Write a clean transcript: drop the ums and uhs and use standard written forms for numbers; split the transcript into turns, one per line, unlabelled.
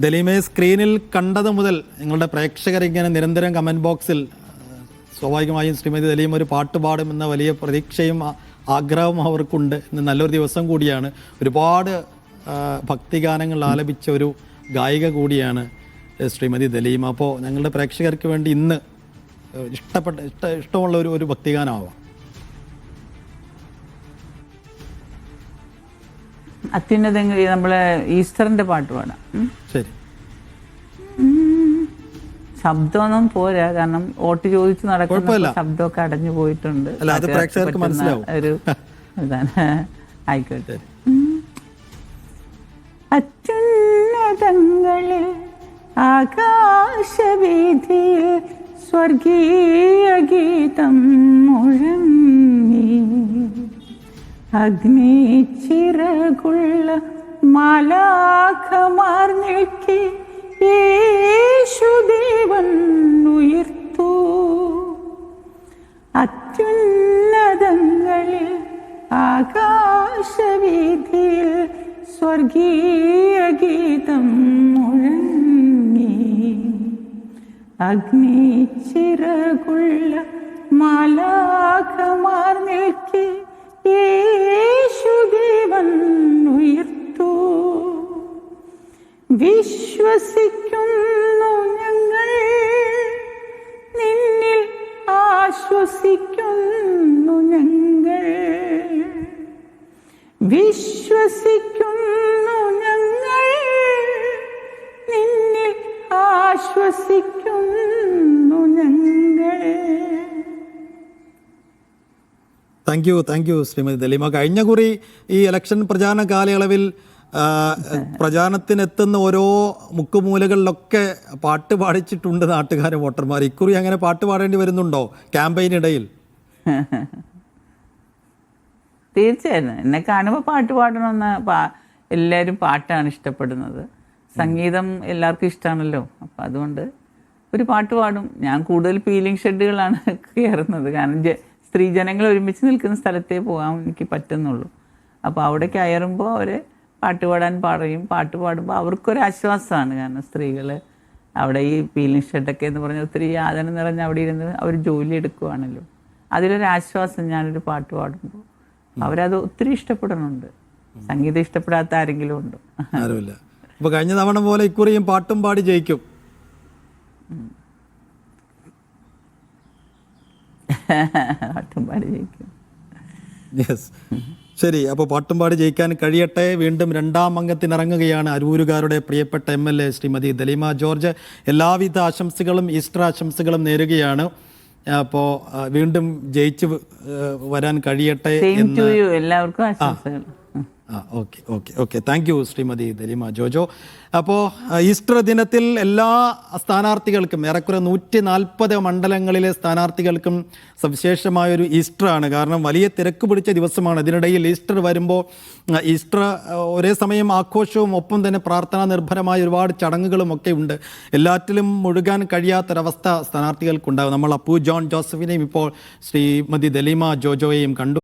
ദലീമയെ സ്ക്രീനിൽ കണ്ടത് മുതൽ നിങ്ങളുടെ പ്രേക്ഷകരിങ്ങനെ നിരന്തരം കമൻറ്റ് ബോക്സിൽ സ്വാഭാവികമായും ശ്രീമതി ദലീം ഒരു പാട്ട് പാടുമെന്ന വലിയ പ്രതീക്ഷയും ആഗ്രഹവും അവർക്കുണ്ട്. ഇന്ന് നല്ലൊരു ദിവസം കൂടിയാണ്. ഒരുപാട് ഭക്തിഗാനങ്ങൾ ആലപിച്ച ഒരു ഗായിക കൂടിയാണ് ശ്രീമതി ദലീം. അപ്പോൾ ഞങ്ങളുടെ പ്രേക്ഷകർക്ക് വേണ്ടി ഇന്ന് ഇഷ്ടമുള്ള ഒരു ഭക്തിഗാനമാവാം.
അത്യുന്നതങ്ങളിൽ നമ്മളെ ഈസ്റ്ററിന്റെ പാട്ട് പാടാം.
ശരി.
ശബ്ദമൊന്നും പോരാ, കാരണം വോട്ട് ചോദിച്ച് നടക്കുന്ന ശബ്ദമൊക്കെ അടഞ്ഞു പോയിട്ടുണ്ട്. ഒരു ഇതാണ്. ആയിക്കോട്ടെ. അത്യുന്നതങ്ങളിൽ ആകാശവീഥിയിൽ സ്വർഗീയ ഗീതം മുഴങ്ങി, അഗ്നിച്ചിറകുള്ള മാലാഖമാർ നിൽക്കി യേശുദേവൻ ഉയർത്തു. അത്യുന്നതങ്ങളിൽ ആകാശവീഥിയിൽ സ്വർഗീയ ഗീതം മുഴങ്ങി, അഗ്നിച്ചിറകുള്ള മാലാഖമാർ നിൽക്കി യേശുദേവൻ ഉയർത്തു. വിശ്വസിക്കുന്നു ഞങ്ങൾ, നിന്നിൽ ആശ്വസിക്കുന്നു ഞങ്ങൾ. വിശ്വസിക്കുന്നു ഞങ്ങൾ, നിന്നിൽ ആശ്വസിക്കുന്നു ഞങ്ങൾ.
Thank you Shrimati Daleema. കഴിഞ്ഞ കുറി ഈ ഇലക്ഷൻ പ്രചാരണ കാലയളവിൽ പ്രചാരണത്തിനെത്തുന്ന ഓരോ മുക്കുമൂലകളിലൊക്കെ പാട്ട് പാടിച്ചിട്ടുണ്ട് നാട്ടുകാർ, വോട്ടർമാർ. ഇക്കുറി അങ്ങനെ പാട്ട് പാടേണ്ടി വരുന്നുണ്ടോ ക്യാമ്പയിനിടയിൽ?
തീർച്ചയായും എന്നെ കാണുമ്പോൾ പാട്ട് പാടണമെന്ന് എല്ലാവരും പാട്ടാണ് ഇഷ്ടപ്പെടുന്നത്. സംഗീതം എല്ലാവർക്കും ഇഷ്ടമാണല്ലോ. അപ്പം അതുകൊണ്ട് ഒരു പാട്ട് പാടും. ഞാൻ കൂടുതൽ ഫീലിംഗ് ഷെഡുകളാണ് കയറുന്നത്, കാരണം സ്ത്രീജനങ്ങൾ ഒരുമിച്ച് നിൽക്കുന്ന സ്ഥലത്തേ പോകാൻ എനിക്ക് പറ്റുന്നുള്ളൂ. അപ്പോൾ അവിടെ കയറുമ്പോൾ അവർ പാട്ട് പാടാൻ പറയും. പാട്ട് പാടുമ്പോൾ അവർക്കൊരു ആശ്വാസമാണ്, കാരണം സ്ത്രീകൾ അവിടെ ഈ ഫീലിംഗ് ഷെഡൊക്കെ എന്ന് പറഞ്ഞാൽ ഒത്തിരി യാതന നിറഞ്ഞ് അവിടെ ഇരുന്ന് അവർ ജോലി എടുക്കുവാണല്ലോ. അതിലൊരു ആശ്വാസം ഞാനൊരു പാട്ട് പാടുമ്പോൾ അവരത് ഒത്തിരി ഇഷ്ടപ്പെടുന്നുണ്ട്. സംഗീതം ഇഷ്ടപ്പെടാത്ത ആരെങ്കിലും ഉണ്ടോ?
ആരുമില്ല. അപ്പോൾ കഴിഞ്ഞ തവണ പോലെ ഇക്കുറിയും പാട്ടും പാടി ജയിക്കും.
പാട്ടും പാടി ജയിക്കും.
യെസ്, ശരി. അപ്പോൾ പാട്ടും പാടി ജയിക്കാൻ കഴിയട്ടെ. വീണ്ടും രണ്ടാം അംഗത്തിനിറങ്ങുകയാണ് അരൂരുകാരുടെ പ്രിയപ്പെട്ട MLA ശ്രീമതി ദലീമ ജോർജ്. എല്ലാവിധ ആശംസകളും ഈസ്റ്റർ ആശംസകളും നേരുകയാണ്. അപ്പോൾ വീണ്ടും ജയിച്ച് വരാൻ കഴിയട്ടെ എന്ന്
എല്ലാവർക്കും ആശംസകൾ.
Okay. Thank you Shrimati Daleema Jojo. അപ്പോൾ ഈസ്റ്റർ ദിനത്തിൽ എല്ലാ സ്ഥാനാർത്ഥികൾക്കും, ഏറെക്കുറെ 140 മണ്ഡലങ്ങളിലെ സ്ഥാനാർത്ഥികൾക്കും സവിശേഷമായൊരു ഈസ്റ്ററാണ്. കാരണം വലിയ തിരക്ക് പിടിച്ച ദിവസമാണ്. ഇതിനിടയിൽ ഈസ്റ്റർ വരുമ്പോൾ ഈസ്റ്റർ ഒരേ സമയം ആഘോഷവും ഒപ്പം തന്നെ പ്രാർത്ഥനാ നിർഭരമായ ഒരുപാട് ചടങ്ങുകളും ഒക്കെ ഉണ്ട്. എല്ലാറ്റിലും മുഴുകാൻ കഴിയാത്തൊരവസ്ഥ സ്ഥാനാർത്ഥികൾക്കുണ്ടാകും. നമ്മൾ അപ്പു ജോൺ ജോസഫിനെയും ഇപ്പോൾ ശ്രീമതി ദലീമ ജോജോയെയും കണ്ടു.